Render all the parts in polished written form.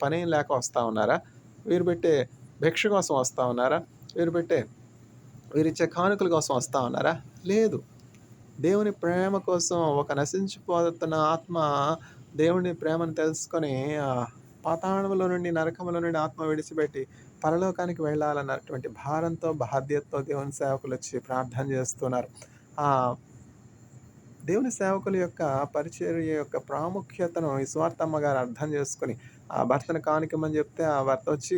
పనేం లేక వస్తా ఉన్నారా? వీరు పెట్టే భిక్ష కోసం వస్తా ఉన్నారా? వీరు పెట్టే వీరిచ్చే కానుకల కోసం వస్తా ఉన్నారా? లేదు. దేవుని ప్రేమ కోసం ఒక నశించిపోతున్న ఆత్మ దేవుని ప్రేమను తెలుసుకొని పాతాళంలో నుండి, నరకంలో నుండి ఆత్మ విడిచిపెట్టి పరలోకానికి వెళ్ళాలన్నటువంటి భారంతో, బాధ్యతతో దేవుని సేవకులొచ్చి ప్రార్థన చేస్తున్నారు. ఆహ్, దేవుని సేవకుల యొక్క పరిచర్య యొక్క ప్రాముఖ్యతను ఈ సువార్తమ్మ గారు అర్థం చేసుకొని, ఆ భర్తను కానికమని చెప్తే, ఆ భర్త వచ్చి,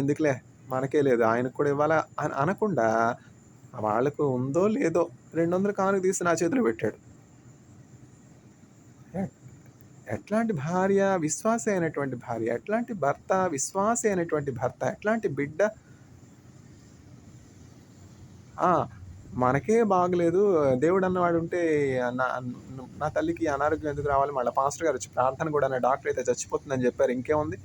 ఎందుకులే మనకే లేదు ఆయనకి కూడా ఇవ్వాలా" అని అనకుండా, వాళ్ళకు ఉందో లేదో 200 కానుక తీసి నా చేతిలో పెట్టాడు. ఎ ఎట్లాంటి భార్య విశ్వాసి అయినటువంటి భార్య, ఎట్లాంటి భర్త విశ్వాసి అయినటువంటి భర్త, ఎట్లాంటి బిడ్డ ఆ! మనకే బాగలేదు. దేవుడన్నవాడుంటే నా నా తల్లికి అనారోగ్యం ఎందుకు రావాలి? మళ్ళా పాస్టర్ గారొచ్చి ప్రార్థన గూడాను డాక్టర్ అయితే చచ్చిపోతుందని జెప్పారు. ఇంకేముంది?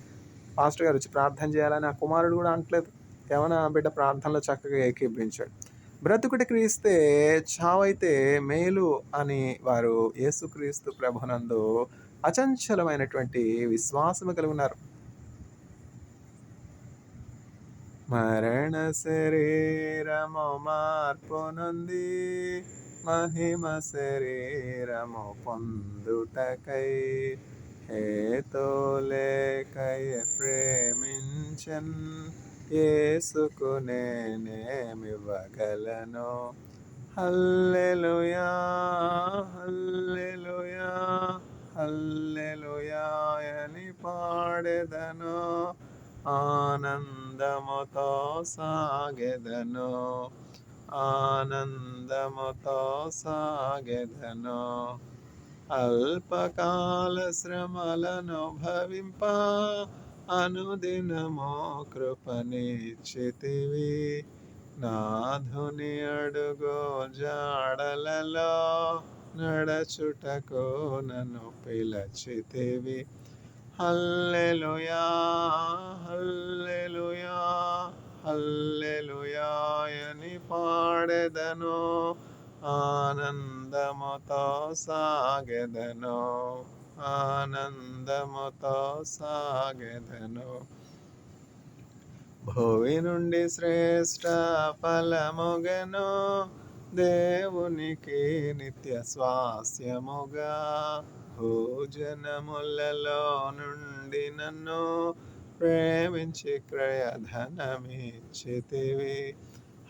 పాస్టర్ గారొచ్చి ప్రార్థన జేయాలని ఆ కుమారుడు గూడా అనట్లేదు. కేవలం ఆ బిడ్డ ప్రార్థనలో చక్కగా ఏకీభవించాడు. బ్రతుకుట క్రీస్తే చావైతే మేలు అని వారు యేసుక్రీస్తు ప్రభునందు అచంచలమైనటువంటి విశ్వాసము కలిగున్నారు. మరణ శరీరము మార్పు నొంది మహిమ శరీరము పొందుటకై హేతులేకయ ప్రేమించన్ యేసుకు నేనేమివ్వగలను. హల్లెలూయా హల్లెలూయా హల్లెలూయా అని పాడెదను, ఆనందముతో సాగెదను, ఆనందముతో సాగెదను. అల్పకాల శ్రమలను భవింప అనుదినము కృపనిచ్చితివి. నాథుని అడుగు జాడలలో నడచుటకు నన్ను పిలచితివి. హల్లెలూయా హల్లెలూయా హల్లెలూయా అని పాడెదను, ఆనందముతో సాగెదను, ఆనందముతో సాగెదను. భువి నుండి శ్రేష్ఠ ఫలముగను దేవునికి నిత్య స్వాస్యముగా భూజనములలో నుండి నన్ను ప్రేమించి క్రయధనమిచ్చితివి.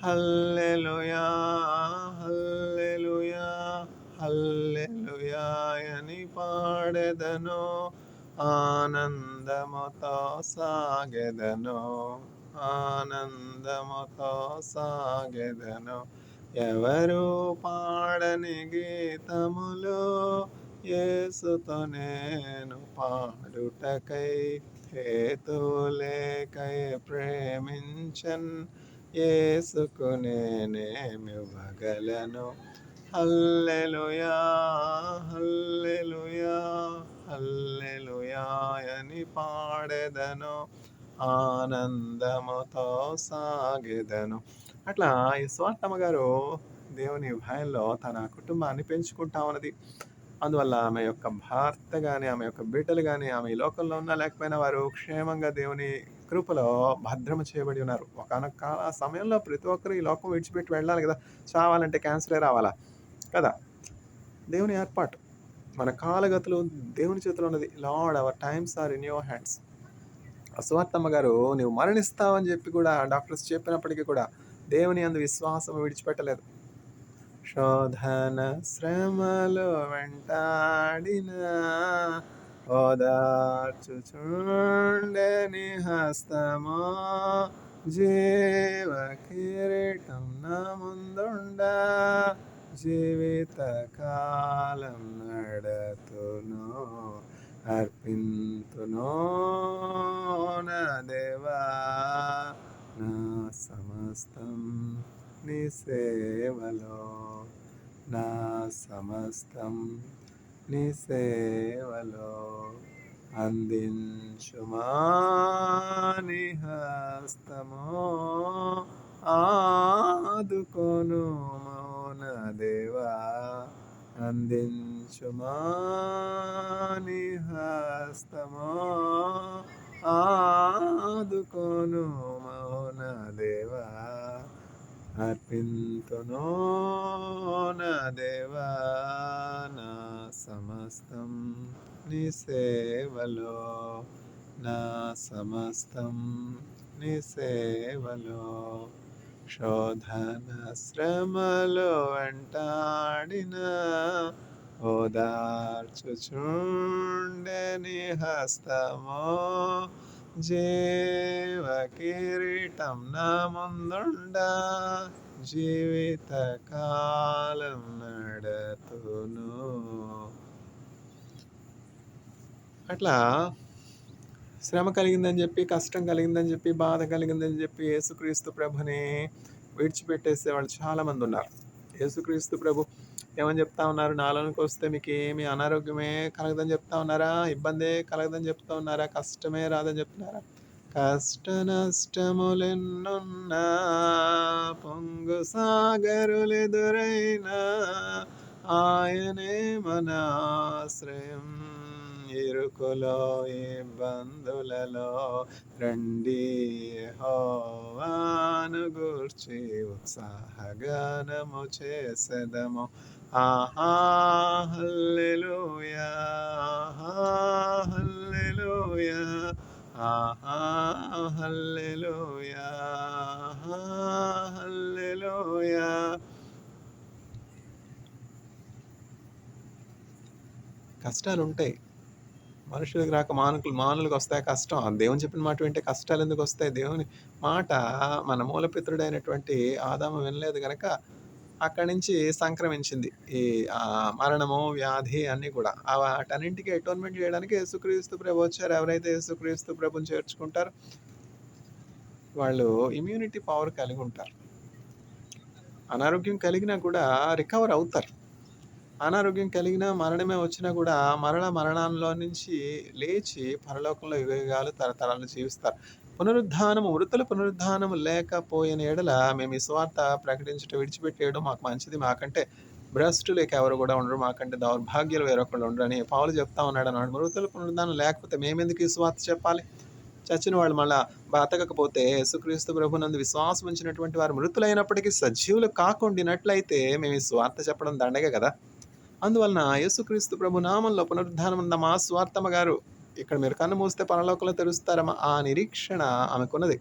హల్లెలూయా హల్లెలూయా హల్లెలూయా అని పాడెదను, ఆనందముతో సాగెదను, ఆనందముతో సాగెదను. ఎవరు పాడని గీతములు యేసుతో నేను పాడుటకై హేతులేకై ప్రేమించన్ యేసుకు నేనేమివ్వగలను. హల్లెలూయా హల్లెలూయా హల్లెలూయా అని పాడెదను, ఆనందముతో సాగెదను. అట్లా ఈ స్వార్థమ్మ గారు దేవుని భయంలో తన కుటుంబాన్ని పెంచుకుంటా ఉన్నది. అందువల్ల ఆమె యొక్క భర్త గాని, ఆమె యొక్క బిడ్డలు గాని, ఆమె ఈ లోకంలో ఉన్నా లేకపోయినా వారు క్షేమంగా దేవుని కృపలో భద్రము చేయబడి ఉన్నారు. ఒకానొక సమయంలో ప్రతి ఒక్కరు ఈ లోకం విడిచిపెట్టి వెళ్ళాలి గదా! చావాలంటే క్యాన్సరే రావాలా? కదా! దేవుని ఏర్పాటు. మన కాలగతులు దేవుని చేతిలో ఉన్నది. Lord our times are in your hands. సువార్తమ్మ గారు "నువ్వు మరణిస్తావని" చెప్పి కూడా డాక్టర్స్ చెప్పినప్పటికీ కూడా దేవుని యందు విశ్వాసం విడిచిపెట్టలేదు. శోధన శ్రమలు వెంటాడినా ఓదార్చుచుండెని హస్తము, జీవ కిరీటం నా ముందుండా జీవిత కాలం నడతును, అర్పింతును నా దేవా నా సమస్తం నీ సేవలో, నా సమస్తం నీ సేవలో అందించుమా నీ హస్తము, ఆదుకొను మౌన దేవా అందించుమా నీ హస్తము, అర్పింతును నా దేవా నా సమస్తం నీ సేవలో, నా సమస్తం నీ సేవలో. శోధన శ్రమలో వెంటాడిన ఓదార్చుచుండె నీ హస్తమో, జీవ కిరీటం నా ముందుండా జీవిత కాలం నడతును. అట్లా శ్రమ కలిగిందని చెప్పి, కష్టం కలిగిందని చెప్పి, బాధ కలిగిందని చెప్పి యేసుక్రీస్తు ప్రభుని విడిచిపెట్టేసే వాళ్ళు చాలామంది ఉన్నారు. యేసుక్రీస్తు ప్రభు ఏమని చెప్తా ఉన్నారు? నాలోనికి వస్తే మీకు ఏమి అనారోగ్యమే కలగదని చెప్తా ఉన్నారా? ఇబ్బందే కలగదని చెప్తా ఉన్నారా? కష్టమే రాదని చెప్తున్నారా? కష్ట నష్టములెన్నున్నా, పొంగు సాగరులెదురైనా, ఆయనే మన ఆశ్రయం. ఇరుకులో ఇబ్బందులలో రండి యెహోవాను గూర్చి ఉత్సాహగానము చేసెదము. ఆహా హల్లెలూయా, ఆహా హల్లెలూయా, ఆహా హల్లెలూయా, ఆహా హల్లెలూయా. కష్టాలు ఉంటాయి. మనుషులకు రాక మానులకు వస్తాయి కష్టం. దేవుని చెప్పిన మాట వింటే కష్టాలు ఎందుకు వస్తాయి? దేవుని మాట మన మూలపిత్రుడైనటువంటి ఆదాము వినలేదు గనక అక్కడి నుంచి సంక్రమించింది ఈ మరణము, వ్యాధి అన్నీ కూడా. వాటన్నింటికి అటోన్మెంట్ చేయడానికి యేసుక్రీస్తు ప్రభు వచ్చారు. ఎవరైతే యేసుక్రీస్తు ప్రభుని చేర్చుకుంటారో వాళ్ళు ఇమ్యూనిటీ పవర్ కలిగి ఉంటారు. అనారోగ్యం కలిగినా కూడా రికవర్ అవుతారు. అనారోగ్యం కలిగినా, మరణమే వచ్చినా కూడా మరణంలో నుంచి లేచి పరలోకంలో యుగయుగాలు తరతరాలు జీవిస్తారు. మృతుల పునరుద్ధానము లేకపోయిన ఎడల మేము ఈ సువార్త ప్రకటించడం విడిచిపెట్టేయడం మాకు మంచిది. మాకంటే భ్రష్టులు ఎవరు కూడా ఉండరు, మాకంటే దౌర్భాగ్యులు వేరొకళ్ళు ఉండరు అని పౌలు చెప్తా ఉన్నాడు అన్నాడు. మృతుల పునరుద్ధానం లేకపోతే మేమెందుకు ఈ సువార్త చెప్పాలి? చచ్చిన వాళ్ళు మళ్ళా బతకకపోతే యేసుక్రీస్తు ప్రభునందు విశ్వాసం ఉంచినటువంటి వారు మృతులైనప్పటికీ సజీవులు కాకుండినట్లయితే మేము ఈ సువార్త చెప్పడం దండగే కదా. అందువలన యేసుక్రీస్తు ప్రభు నామంలో పునరుద్ధానం ఉన్న మా స్వార్థమ్మ గారు ఇక్కడ మీరు కన్ను మూస్తే పరలోకంలో తెరుస్తారమ్మా ఆ నిరీక్షణ ఆమెకున్నది.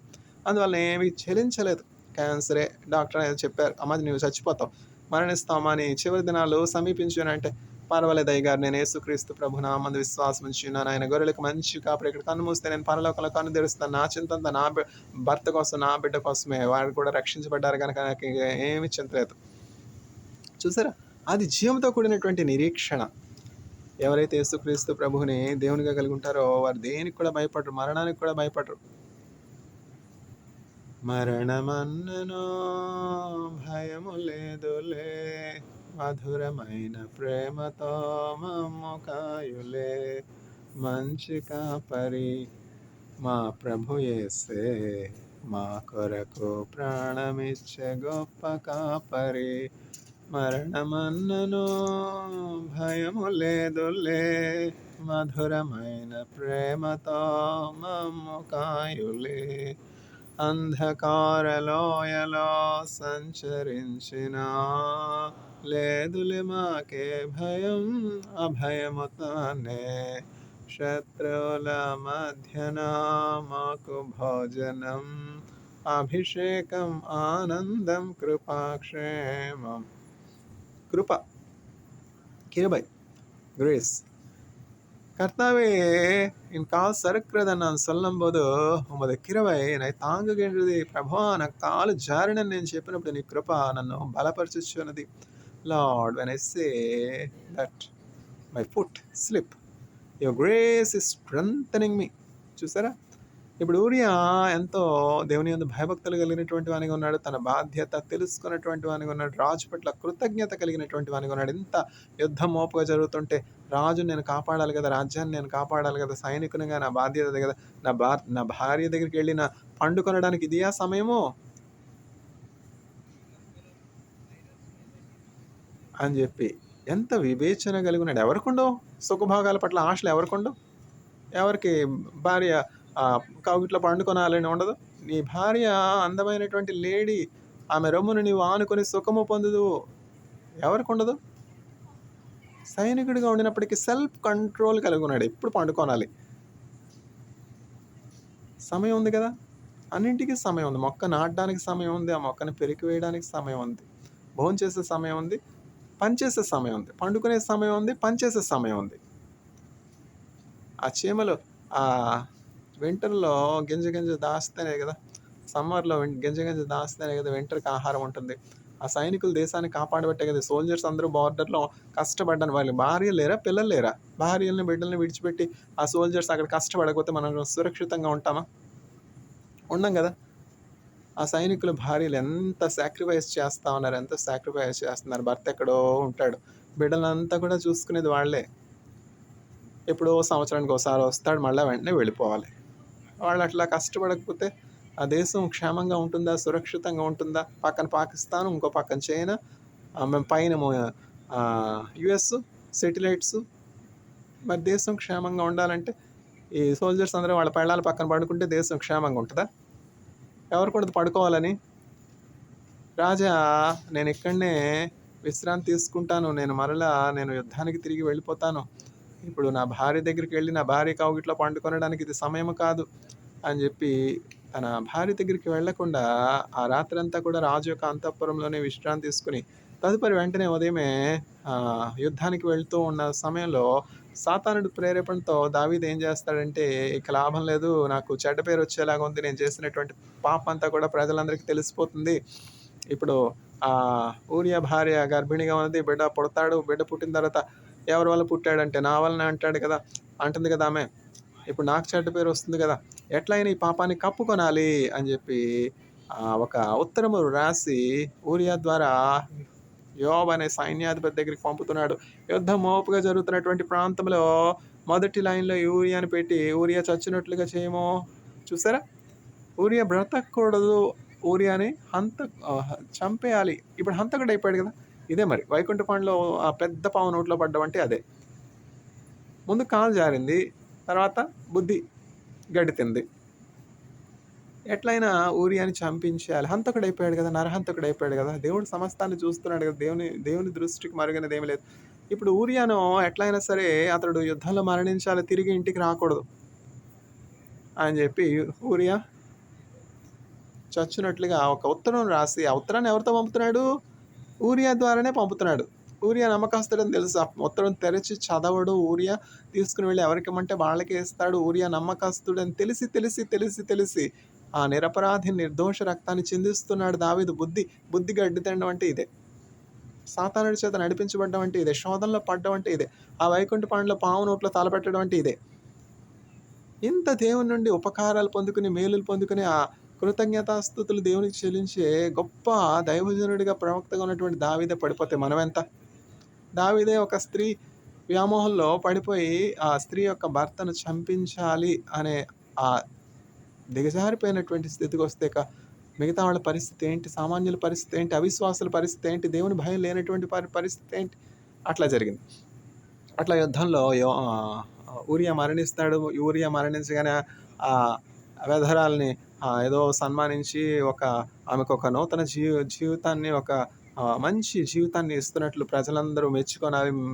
అందువలన ఏమీ చెలించలేదు. క్యాన్సరే డాక్టర్ ఏదో చెప్పారు, అమ్మ నువ్వు చచ్చిపోతావు, మరణిస్తామా అని చివరి దినాలు సమీపించానంటే పర్వాలేదు అయ్యగారు, నేను యేసుక్రీస్తు ప్రభు నామందు విశ్వాసం ఉంచున్నాను, ఆయన గొర్రెలకు మంచి కాపురి, ఇక్కడ కన్ను మూస్తే నేను పరలోకంలో కన్ను తెరుస్తాను. నా చింతంతా నా భర్త కోసం, నా బిడ్డ కోసమే. వారు కూడా రక్షించబడ్డారు కనుక నాకు ఏమీ చింతలేదు. చూసారా, అది జీవంతో కూడినటువంటి నిరీక్షణ. ఎవరైతే యేసుక్రీస్తు ప్రభువుని దేవునిగా కలిగి ఉంటారో వారు దేనికి కూడా భయపడరు, మరణానికి కూడా భయపడరు. మరణమన్నను భయము లేదులే, మధురమైన ప్రేమతో మమ్ము కాయులే, మంచి కాపరి మా ప్రభు యేసే, మా కొరకు ప్రాణమిచ్చే గొప్ప కాపరి. మరణమన్నను భయము లేదులే, మధురమైన ప్రేమతో మమ్ము కాయులే, అంధకార లోయలో సంచరించిన లేదులే మాకే భయం, అభయము తానే. శత్రువుల మధ్యన మాకు భోజనం, అభిషేకం, ఆనందం, కృపాక్షేమం. కృప, கிருபை, கிரேஸ். கர்த்தாவே, என் கால் சறுக்கிறத நான் சொல்லும்போது உமது கிருபை என்னை తాంగుகின்றது. ప్రభా నా కాలు జారినని నేను చెప్పినప్పుడు నీ కృప నన్ను బలపరచుచున్నది. Lord, when I say that my foot slip, your grace is strengthening me. చూసారా, ఇప్పుడు ఊరియా ఎంతో దేవుని యందు భయభక్తులు కలిగినటువంటి వానిగా ఉన్నాడు. తన బాధ్యత తెలుసుకున్నటువంటి వానిగా ఉన్నాడు. రాజు పట్ల కృతజ్ఞత కలిగినటువంటి వానిగా ఉన్నాడు. ఇంత యుద్ధం మోపుగా జరుగుతుంటే రాజు నేను కాపాడాలి కదా, రాజ్యాన్ని నేను కాపాడాలి కదా, సైనికునిగా నా బాధ్యత కదా, నా భార్య దగ్గరికి వెళ్ళి నా పండు కొనడానికి ఇది ఆ సమయము అని చెప్పి ఎంత వివేచన కలిగి ఉన్నాడు. ఎవరికుండో సుఖభాగాల పట్ల ఆశలు ఎవరికుండో? ఎవరికి భార్య కౌగిట్లో పండుకొనాలని ఉండదు? నీ భార్య అందమైనటువంటి లేడీ, ఆమె రొమ్మును నీవు ఆనుకొని సుఖము పొందుదువు. ఎవరికుండదు? సైనికుడిగా ఉండినప్పటికీ సెల్ఫ్ కంట్రోల్ కలిగి ఉన్నాడు. ఎప్పుడు పండుకోనాలి. సమయం ఉంది కదా! అన్నింటికి సమయం ఉంది. మొక్క నాటడానికి సమయం ఉంది. ఆ మొక్కని పెరికివేయడానికి సమయం ఉంది. భోంచేసే సమయం ఉంది. పనిచేసే సమయం ఉంది. పండుకునే సమయం ఉంది. పనిచేసే సమయం ఉంది. ఆ చీమలు వింటర్‌లో గింజ గింజ దాస్తేనే కదా! సమ్మర్‌లో గింజ గింజ దాస్తేనే కదా వింటర్‌కి ఆహారం ఉంటుంది. ఆ సైనికులు దేశాన్ని కాపాడబట్టే కదా! సోల్జర్స్ అందరూ బార్డర్‌లో కష్టపడ్డారు. వాళ్ళకి భార్యలు లేరా? పిల్లలు లేరా? భార్యలని, బిడ్డలని విడిచిపెట్టి ఆ సోల్జర్స్ అక్కడ కష్టపడకపోతే మనం సురక్షితంగా ఉంటామా? ఉండం కదా! ఆ సైనికుల భార్యలు ఎంత సాక్రిఫైస్ చేస్తా ఉన్నారు. ఎంత సాక్రిఫైస్ చేస్తున్నారు. భర్త ఎక్కడో ఉంటాడు. బిడ్డలంతా కూడా చూసుకునేది వాళ్ళే. ఎప్పుడో సంవత్సరానికి ఒకసారి వస్తాడు. మళ్ళా వెంటనే వెళ్ళిపోవాలి. వాళ్ళు అట్లా కష్టపడకపోతే ఆ దేశం క్షేమంగా ఉంటుందా? సురక్షితంగా ఉంటుందా? పక్కన పాకిస్తాన్, ఇంకో పక్కన చైనా, పైనేమో యూఎస్ శాటిలైట్స్. మరి దేశం క్షేమంగా ఉండాలంటే ఈ సోల్జర్స్ అందరూ వాళ్ళ పెళ్ళాల పక్కన పడుకుంటే దేశం క్షేమంగా ఉంటుందా? ఎవరికుండదు పడుకోవాలని? రాజా, నేను ఇక్కడనే విశ్రాంతి తీసుకుంటాను. నేను యుద్ధానికి తిరిగి వెళ్ళిపోతాను. ఇప్పుడు నా భార్య దగ్గరికి వెళ్ళి నా భార్య కౌగిట్లో పండుకొనడానికి ఇది సమయం కాదు అని చెప్పి తన భార్య దగ్గరికి వెళ్ళకుండా ఆ రాత్రంతా కూడా రాజు యొక్క అంతఃపురంలోనే విశ్రాంతి తీసుకుని తదుపరి వెంటనే ఉదయమే యుద్ధానికి వెళ్తూ ఉన్న సమయంలో సాతానుడి ప్రేరేపణతో దావీదు ఏం చేస్తాడంటే, ఇక లాభం లేదు, నాకు చెడ్డ పేరు వచ్చేలాగా ఉంది, నేను చేసినటువంటి పాపం అంతా కూడా ప్రజలందరికీ తెలిసిపోతుంది. ఇప్పుడు ఊరియా భార్య గర్భిణిగా ఉన్నది, బిడ్డ పుడతాడు. బిడ్డ పుట్టిన తర్వాత ఎవరి వల్ల పుట్టాడంటే నా వల్లనే అంటాడు కదా, అంటుంది కదా ఆమె. ఇప్పుడు నాకు చెడ్డ పేరు వస్తుంది కదా, ఎట్లయినా ఈ పాపాన్ని కప్పుకొనాలి అని చెప్పి ఒక ఉత్తరము రాసి ఊరియా ద్వారా యోబ్ అనే సైన్యాధిపతి దగ్గరికి పంపుతున్నాడు. యుద్ధం మోపుగా జరుగుతున్నటువంటి ప్రాంతంలో మొదటి లైన్లో ఊరియాని పెట్టి ఊరియా చచ్చినట్లుగా చేయమో. చూసారా? ఊరియా బ్రతకూడదు, ఊరియాని చంపేయాలి. ఇప్పుడు హంతకుడు అయిపోయాడు కదా. ఇదే మరి వైకుంఠపాండలో ఆ పెద్ద పాము నోట్లో పడ్డం అంటే అదే. ముందు కాలు జారింది, తర్వాత బుద్ధి గడ్డి తింది. ఎట్లయినా ఊరియాని చంపించేయాలి. హంతకుడు అయిపోయాడు కదా, నరహంతకుడు అయిపోయాడు కదా. దేవుడు సమస్తాన్ని చూస్తున్నాడు కదా. దేవుని దృష్టికి మరుగైనది ఏమి లేదు. ఇప్పుడు ఊరియాను ఎట్లయినా సరే అతడు యుద్ధంలో మరణించాలి, తిరిగి ఇంటికి రాకూడదు అని చెప్పి ఊరియా చచ్చినట్లుగా ఒక ఉత్తరం రాసి, ఆ ఉత్తరాన్ని ఎవరితో పంపుతున్నాడు? ఊరియా ద్వారానే పంపుతున్నాడు. ఊరియా నమ్మకస్తుడని తెలుసు. ఆ ఉత్తరం తెరిచి చదవడు. ఊరియా తీసుకుని వెళ్ళి ఎవరికిమ్మంటే వాళ్ళకే ఇస్తాడు. ఊరియా నమ్మకస్తుడని తెలిసి తెలిసి తెలిసి తెలిసి ఆ నిరపరాధి నిర్దోష రక్తాన్ని చిందిస్తున్నాడు దావీదు. బుద్ధి గడ్డి తినడం అంటే ఇదే. సాతానుడి చేత నడిపించబడ్డం అంటే ఇదే. శోధనలో పడ్డం అంటే ఇదే. ఆ వైకుంఠపాండలో పాము నోట్లో తలపెట్టడం అంటే ఇదే. ఇంత దేవుని నుండి ఉపకారాలు పొందుకుని, మేలులు పొందుకుని, ఆ కృతజ్ఞతాస్తుతులు దేవునికి చెల్లించే గొప్ప దైవజనుడిగా, ప్రవక్తగా ఉన్నటువంటి దావీదే పడిపోతే మనమెంత? దావీదే ఒక స్త్రీ వ్యామోహంలో పడిపోయి ఆ స్త్రీ యొక్క భర్తను చంపించాలి అనే ఆ దిగజారిపోయినటువంటి స్థితికి వస్తే మిగతా వాళ్ళ పరిస్థితి ఏంటి? సామాన్యుల పరిస్థితి ఏంటి? అవిశ్వాసుల పరిస్థితి ఏంటి? దేవుని భయం లేనటువంటి పరిస్థితి ఏంటి? అట్లా జరిగింది. అట్లా యుద్ధంలో ఊరియా మరణిస్తాడు. ఊరియా మరణించగానే వ్యధరాల్ని ఏదో సన్మానించి ఆమెకు ఒక నూతన జీవితాన్ని, ఒక మంచి జీవితాన్ని ఇస్తున్నట్లు ప్రజలందరూ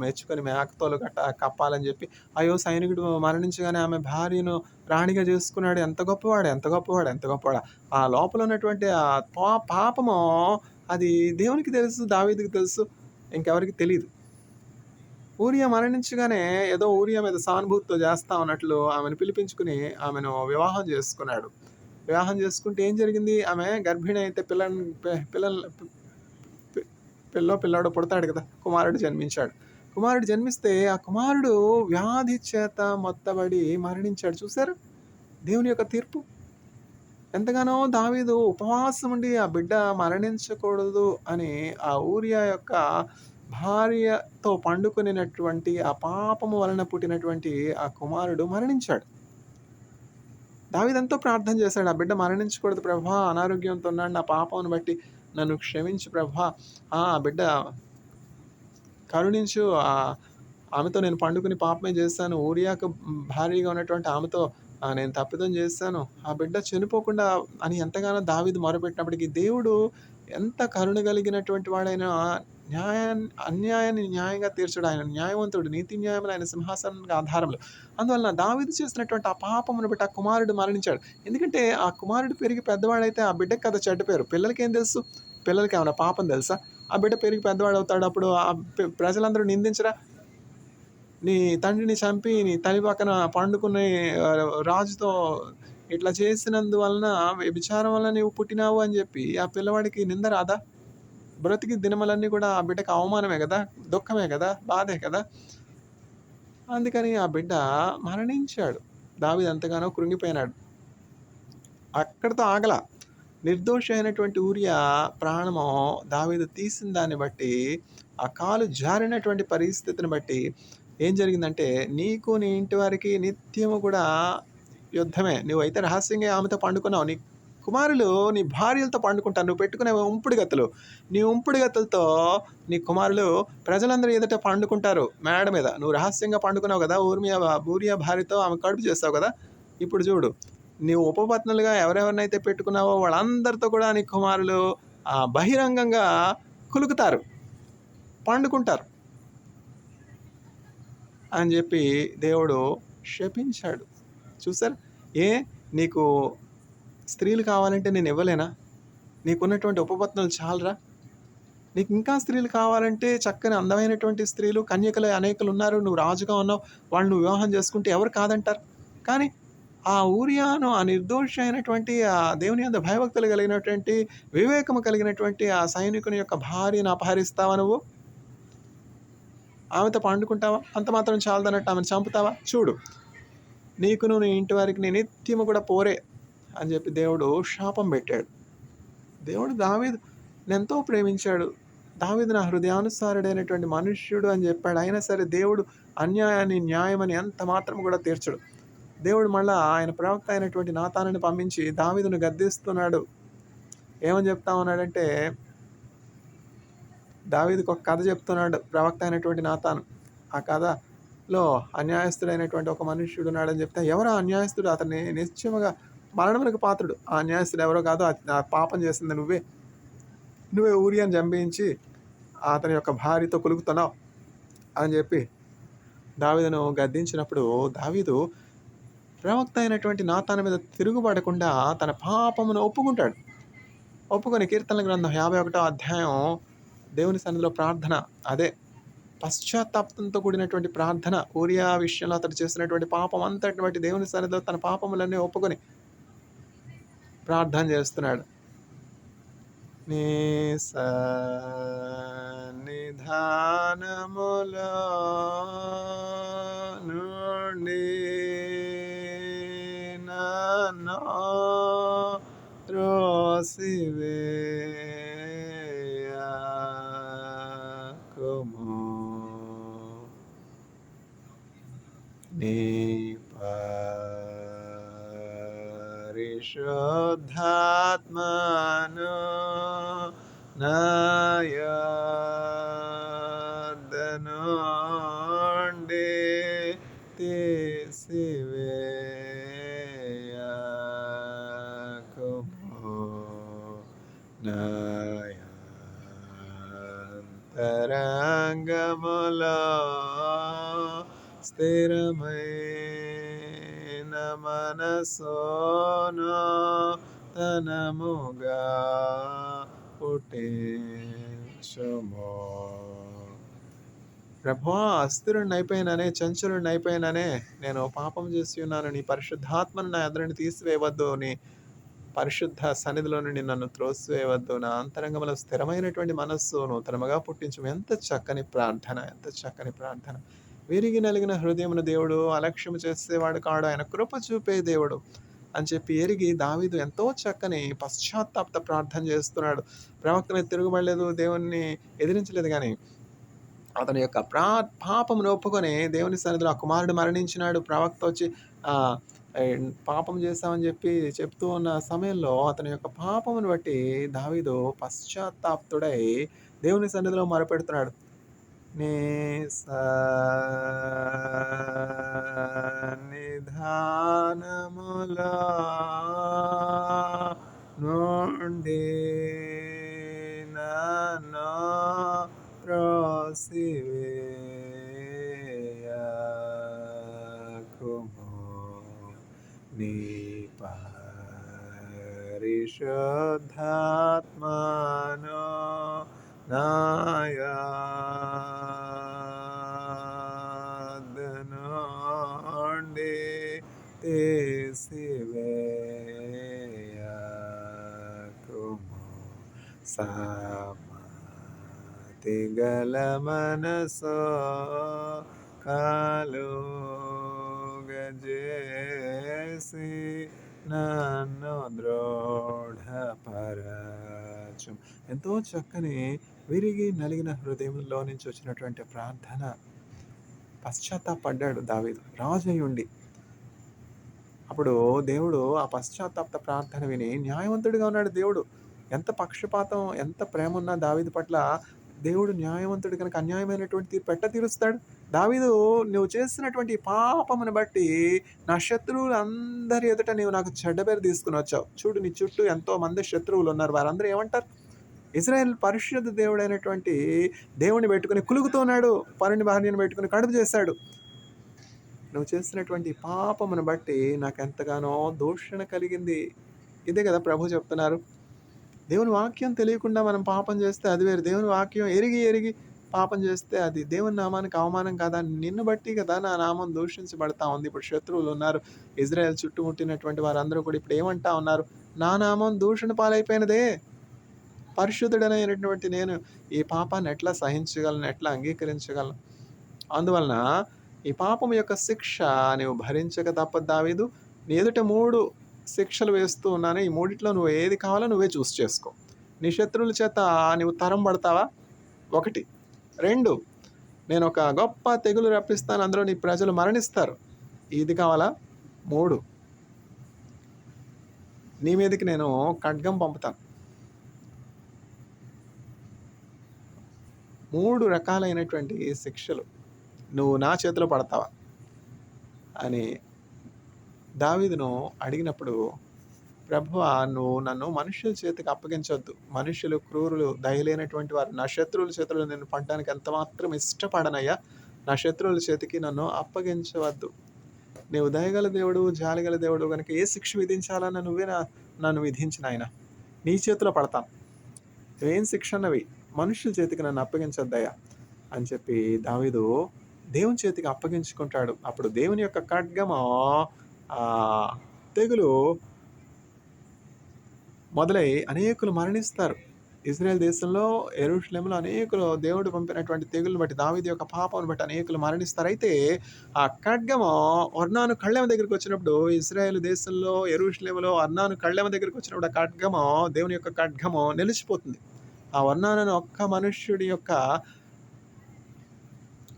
మెచ్చుకొని మేకతోలు కప్పాలని చెప్పి, అయ్యో సైనికుడు మరణించగానే ఆమె భార్యను రాణిగా చేసుకున్నాడు, ఎంత గొప్పవాడు, ఎంత గొప్పవాడు, ఎంత గొప్పవాడు. ఆ లోపల ఉన్నటువంటి ఆ పాపము అది దేవునికి తెలుసు, దావీదుకి తెలుసు, ఇంకెవరికి తెలీదు. ఊరియా మరణించగానే ఏదో ఊరియా మీద సానుభూతితో చేస్తా ఉన్నట్లు ఆమెను పిలిపించుకుని ఆమెను వివాహం చేసుకున్నాడు. వివాహం చేసుకుంటే ఏం జరిగింది? ఆమె గర్భిణి అయితే పిల్లాడు పుడతాడు కదా, కుమారుడు జన్మించాడు. కుమారుడు జన్మిస్తే ఆ కుమారుడు వ్యాధి చేత మొత్తబడి మరణించాడు. చూసారు దేవుని యొక్క తీర్పు? ఎంతగానో దావీదు ఉపవాసం ఉండి ఆ బిడ్డ మరణించకూడదు అని ఆ ఊరియా యొక్క భార్యతో పండుకొనినటువంటి ఆ పాపము వలన పుట్టినటువంటి ఆ కుమారుడు మరణించాడు. దావీదెంతో ప్రార్థన చేశాడు, ఆ బిడ్డ మరణించకూడదు ప్రభా, అనారోగ్యంతో ఉన్నాడు, నా పాపమును బట్టి నన్ను క్షమించు ప్రభా, ఆ బిడ్డ కరుణించు, ఆమెతో నేను పండుకుని పాపమే చేశాను, ఊరియాకు భార్యగా ఉన్నటువంటి ఆమెతో నేను తప్పిదం చేశాను, ఆ బిడ్డ చనిపోకుండా అని ఎంతగానో దావీదు మొరపెట్టినప్పటికీ దేవుడు ఎంత కరుణ కలిగినటువంటి వాడైనా అన్యాయాన్ని న్యాయంగా తీర్చడు. ఆయన న్యాయవంతుడు. నీతి న్యాయములు ఆయన సింహాసనానికి ఆధారములు. అందువలన దావీదు చేసినటువంటి ఆ పాపమును బట్టి ఆ కుమారుడు మరణించాడు. ఎందుకంటే ఆ కుమారుడు పెరిగి పెద్దవాడైతే ఆ బిడ్డకి కదా చెడ్డ పేరు. పిల్లలకేం తెలుసు? పిల్లలకేమన్నా పాపం తెలుసా? ఆ బిడ్డ పెరిగి పెద్దవాడవుతాడు. అప్పుడు ఆ ప్రజలందరూ నిందించరా? నీ తండ్రిని చంపి నీ తల్లి పక్కన పండుకుని రాజుతో ఇట్లా చేసినందువలన వ్యభిచారం వలన నీవు పుట్టినావు అని చెప్పి ఆ పిల్లవాడికి నింద రాదా? బ్రతికి దినములన్నీ కూడా ఆ బిడ్డకి అవమానమే గదా! దుఃఖమే గదా! బాధే కదా! అందుకని ఆ బిడ్డ మరణించాడు. దావీదు ఎంతగానో కృంగిపోయినాడు. అక్కడితో ఆగల. నిర్దోషి అయినటువంటి ఊరియా ప్రాణము దావీదు తీసిన దాన్ని బట్టి, ఆ కాలు జారినటువంటి పరిస్థితిని బట్టి ఏం జరిగిందంటే, నీకు నీ ఇంటి వారికి నిత్యము కూడా యుద్ధమే. నువ్వైతే రహస్యంగా ఆమెతో పండుకున్నావు. నీ కుమారులు నీ భార్యలతో పండుకుంటారు. నువ్వు పెట్టుకునే ఉంపుడుగత్తెలు. నీ ఉంపుడుగత్తెలతో నీ కుమారులు ప్రజలందరి ఎదుట పండుకుంటారు మేడ మీద. నువ్వు రహస్యంగా పండుకున్నావు గదా! ఊరియా భార్యతో ఆమె కడుపు చేసావు గదా! ఇప్పుడు చూడు. నీవు ఉపపత్నులుగా ఎవరెవరినైతే పెట్టుకున్నావో వాళ్ళందరితో కూడా నీ కుమారులు బహిరంగంగా కులుకుతారు, పండుకుంటారు అని చెప్పి దేవుడు శపించాడు. చూసారు? నీకు స్త్రీలు కావాలంటే నేను ఇవ్వలేనా? నీకున్నటువంటి ఉపపత్నులు చాలరా? నీకు ఇంకా స్త్రీలు కావాలంటే చక్కని అందమైనటువంటి స్త్రీలు కన్యకలు అనేకులు ఉన్నారు. నువ్వు రాజుగా ఉన్నావు. వాళ్ళు నువ్వు వివాహం చేసుకుంటే ఎవరు కాదంటారు? కానీ ఆ ఊరియాను ఆ నిర్దోషి అయినటువంటి ఆ దేవుని యందు భయభక్తులు కలిగినటువంటి వివేకము కలిగినటువంటి ఆ సైనికుని యొక్క భార్యను అపహరిస్తావా నువ్వు? ఆమెతో పండుకుంటావా? అంత మాత్రం చాలదన్నట్టు ఆమెను చంపుతావా? చూడు, నీకును నీ ఇంటి వారికి నీ నిత్యము కూడా పోరే అని చెప్పి దేవుడు శాపం పెట్టాడు. దేవుడు దావీదునెంతో ప్రేమించాడు. దావీదు నా హృదయానుసారుడైనటువంటి మనుష్యుడు అని చెప్పాడు. అయినా సరే దేవుడు అన్యాయాన్ని న్యాయమని ఎంత మాత్రం కూడా తీర్చడు. దేవుడు మళ్ళా ఆయన ప్రవక్త అయినటువంటి నాతానుని పంపించి దావీదును గద్దిస్తున్నాడు. ఏమని చెప్తా ఉన్నాడంటే, దావీదుకు ఒక కథ చెప్తున్నాడు ప్రవక్త అయినటువంటి నాతాను. ఆ కథలో అన్యాయస్తుడైనటువంటి ఒక మనుష్యుడు ఉన్నాడని చెప్తే, ఎవరు ఆ అన్యాయస్తుడు? అతన్ని నిశ్చయముగా మరణమునకు పాత్రుడు. ఆ అన్యాయస్తుడు ఎవరో కాదు, ఆ పాపం చేసింది నువ్వే ఊరియాని చంపించి అతని యొక్క భార్యతో కులుకుతున్నావు అని చెప్పి దావీదును గద్దించినప్పుడు, దావీదు ప్రవక్త అయినటువంటి నాతాను మీద తిరుగుబడకుండా తన పాపమును ఒప్పుకొని కీర్తనల గ్రంథం 51వ అధ్యాయం దేవుని సన్నిధిలో ప్రార్థన, అదే పశ్చాత్తాపంతో కూడినటువంటి ప్రార్థన. ఊరియా విషయంలో అతడు చేసినటువంటి పాపం అంతటిని బట్టి దేవుని సన్నిధిలో తన పాపములన్నీ ఒప్పుకొని ప్రార్థన చేస్తున్నాడు. నీ సన్నిధానములో నుండి నన్ను త్రోసివేయకుము. నీ పరిశుద్ధాత్మను నా యొద్ద నుండి తీసివేయకుము. నా అంతరంగములో స్థిరమైన మనసును తనముగా పుట్టించుము. ప్రభువా, అస్థిరుడినైపోయినానే, చంచలుడినైపోయినానే, నేను పాపం చేసి ఉన్నాను. నీ పరిశుద్ధాత్మను నా ఎదురుని తీసివేయవద్దు. నీ పరిశుద్ధ సన్నిధిలో నుండి నన్ను త్రోసివేయవద్దు. నా అంతరంగంలో స్థిరమైనటువంటి మనస్సు నూతనముగా పుట్టించుము. ఎంత చక్కని ప్రార్థన, ఎంత చక్కని ప్రార్థన. విరిగి నలిగిన హృదయమును దేవుడు అలక్ష్యము చేసేవాడు కాడు, ఆయన కృప చూపే దేవుడు అని చెప్పి ఎరిగి దావీదు ఎంతో చక్కని పశ్చాత్తాప ప్రార్థన చేస్తున్నాడు. ప్రవక్త మీద తిరుగుబడలేదు, దేవుణ్ణి ఎదిరించలేదు, కానీ అతని యొక్క పాపమును ఒప్పుకొని దేవుని సన్నిధిలో ఆ కుమారుడు మరణించినాడు. ప్రవక్త వచ్చి పాపం చేశామని చెప్పి చెప్తూ ఉన్న సమయంలో అతని యొక్క పాపమును బట్టి దావీదు పశ్చాత్తాప్తుడై దేవుని సన్నిధిలో మొరపెడుతున్నాడు. నీ సన్నిధానములో నుండి పరిశుద్ధాత్మను నాయాదనుండి తీసివేయకుము. సమ్మతిగల మనసు కలుగజేసి నన్ను దృఢపరచు. ఎంతో చక్కని విరిగి నలిగిన హృదయంలో నుంచి వచ్చినటువంటి ప్రార్థన. పశ్చాత్తాపడ్డాడు దావీదు రాజు అయి ఉండి. అప్పుడు దేవుడు ఆ పశ్చాత్తాప ప్రార్థన విని న్యాయవంతుడిగా ఉన్నాడు దేవుడు. ఎంత పక్షపాతం, ఎంత ప్రేమ ఉన్నా దావీదు పట్ల దేవుడు న్యాయవంతుడు కనుక అన్యాయమైనటువంటి తీర్పు ఎట్లా తీరుస్తాడు? దావీదు, నువ్వు చేసినటువంటి పాపమును బట్టి నా శత్రువులు అందరి ఎదుట నీవు నాకు చెడ్డ పేరు తీసుకుని వచ్చావు. చూడు, నీ చుట్టూ ఎంతో మంది శత్రువులు ఉన్నారు. వారందరూ ఏమంటారు? ఇజ్రాయెల్ పరిశుద్ధ దేవుడైనటువంటి దేవుని పెట్టుకుని కులుగుతున్నాడు, పరుని భార్యను పెట్టుకుని కడుపు చేశాడు. నువ్వు చేసినటువంటి పాపమును బట్టి నాకు ఎంతగానో దూషణ కలిగింది. ఇదే కదా ప్రభు చెప్తున్నారు. దేవుని వాక్యం తెలియకుండా మనం పాపం చేస్తే అది వేరు. దేవుని వాక్యం ఎరిగి పాపం చేస్తే అది దేవుని నామానికి అవమానం కదా. నిన్ను బట్టి కదా నా నామం దూషించబడతా ఉంది. ఇప్పుడు శత్రువులు ఉన్నారు, ఇజ్రాయెల్ చుట్టుముట్టినటువంటి వారందరూ కూడా ఇప్పుడు ఏమంటా ఉన్నారు? నా నామం దూషణ పాలైపోయినదే. పరిశుద్ధుడనైనటువంటి నేను ఈ పాపాన్ని ఎట్లా సహించగలను, ఎట్లా అంగీకరించగలను? అందువలన ఈ పాపం యొక్క శిక్ష నువ్వు భరించక తప్పదు దావీదు. నీ ఎదుట 3 శిక్షలు వేస్తూ ఉన్నాను. ఈ 3 నువ్వు ఏది కావాలో నువ్వే చూస్ చేసుకో. నీ శత్రువుల చేత నువ్వు తరం పడతావా? 1. 2, నేను ఒక గొప్ప తెగులు రప్పిస్తాను, అందులో నీ ప్రజలు మరణిస్తారు. ఇది కావాలా? 3, నీ మీదకి నేను ఖడ్గం పంపుతాను. 3 రకాలైనటువంటి శిక్షలు. నువ్వు నా చేతిలో పడతావా అని దావీదును అడిగినప్పుడు, ప్రభువా, నువ్వు నన్ను మనుషుల చేతికి అప్పగించొద్దు. మనుషులు క్రూరులు, దయలేనటువంటి వారు. నా శత్రువుల చేతిలో నేను పడడానికి ఎంత మాత్రం ఇష్టపడనయ్యా. నా శత్రువుల చేతికి నన్ను అప్పగించవద్దు. నీవు దయగల దేవుడు, జాలిగల దేవుడు కనుక ఏ శిక్ష విధించాలన్నా నువ్వే నన్ను విధించిన ఆయన. నీ చేతిలో పడతాను. నువ్వేం శిక్ష అన్నవి మనుషుల చేతికి నన్ను అప్పగించొద్దయ్యా అని చెప్పి దావీదు దేవుని చేతికి అప్పగించుకుంటాడు. అప్పుడు దేవుని యొక్క ఖడ్గము తెగులు మొదలై అనేకులు మరణిస్తారు. ఇజ్రాయెల్ దేశంలో యెరూషలేములో అనేకులు దేవుడు పంపినటువంటి తెగులను బట్టి, దావీదు యొక్క పాపమును బట్టి అనేకులు మరణిస్తారు. అయితే ఆ ఖడ్గము ఒర్నాను కళ్ళెమ దగ్గరికి వచ్చినప్పుడు, ఇజ్రాయెల్ దేశంలో యెరూషలేములో ఒర్నాను కళ్ళెమ దగ్గరికి వచ్చినప్పుడు ఆ ఖడ్గము, దేవుని యొక్క ఖడ్గము నిలిచిపోతుంది. ఆ ఒర్నాను ఒక్క మనుష్యుడి యొక్క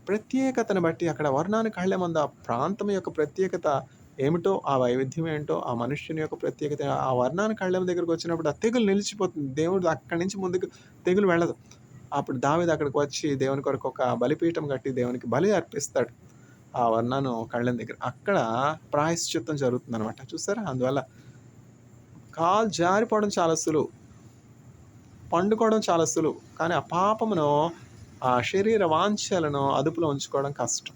ప్రత్యేకతను బట్టి, అక్కడ ఒర్నాను కళ్ళెమందు ఆ ప్రాంతం యొక్క ప్రత్యేకత ఏమిటో, ఆ వైవిధ్యం ఏంటో, ఆ మనుష్యుని యొక్క ప్రత్యేకత, ఆ వర్ణాను కళ్ళెం దగ్గరికి వచ్చినప్పుడు ఆ తెగులు నిలిచిపోతుంది. దేవుడు అక్కడి నుంచి ముందుకు తెగులు వెళ్ళదు. అప్పుడు దావీదు అక్కడికి వచ్చి దేవుని కొరకు ఒక బలిపీఠం కట్టి దేవునికి బలి అర్పిస్తాడు. ఆ వర్ణాను కళ్ళెం దగ్గర అక్కడ ప్రాయశ్చిత్తం జరుగుతుంది అనమాట. చూసారా? అందువల్ల కాలు జారిపోవడం చాలా సులువు, పండుకోవడం చాలా సులువు. కానీ ఆ పాపమును, ఆ శరీర వాంఛలను అదుపులో ఉంచుకోవడం కష్టం.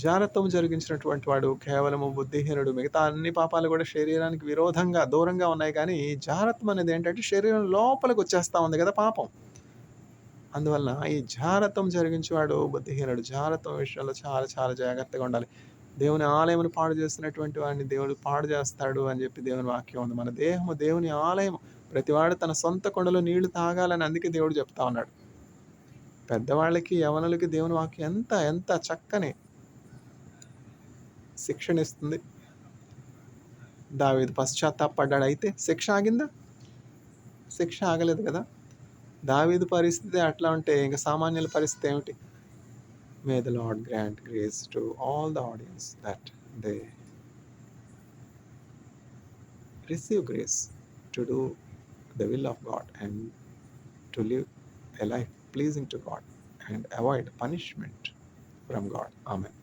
జారత్వం జరిగించినటువంటి వాడు కేవలము బుద్ధిహీనుడు. మిగతా అన్ని పాపాలు కూడా శరీరానికి విరోధంగా దూరంగా ఉన్నాయి. కానీ జారత్వం అనేది ఏంటంటే శరీరం లోపలికి వచ్చేస్తూ ఉంది కదా పాపం. అందువలన ఈ జారత్వం జరిగించేవాడు బుద్ధిహీనుడు. జారత్వం విషయంలో చాలా చాలా జాగ్రత్తగా ఉండాలి. దేవుని ఆలయమును పాడు చేసినటువంటి వాడిని దేవుడు పాడు చేస్తాడు అని చెప్పి దేవుని వాక్యం ఉంది. మన దేహము దేవుని ఆలయం. ప్రతివాడు తన సొంత కొండలో నీళ్లు తాగాలని అందుకే దేవుడు చెప్తా ఉన్నాడు. పెద్దవాళ్ళకి, యవనులకి దేవుని వాక్యం ఎంత ఎంత చక్కని శిక్షణ ఇస్తుంది. దావీదు పశ్చాత్తాపడ్డాడు. అయితే శిక్ష ఆగిందా? శిక్ష ఆగలేదు కదా. దావీదు పరిస్థితి అట్లా ఉంటే ఇంకా సామాన్యుల పరిస్థితి ఏమిటి? May the lord grant grace to all the audience that they receive grace to do the will of God and to live a life pleasing to God and avoid punishment from God. Amen.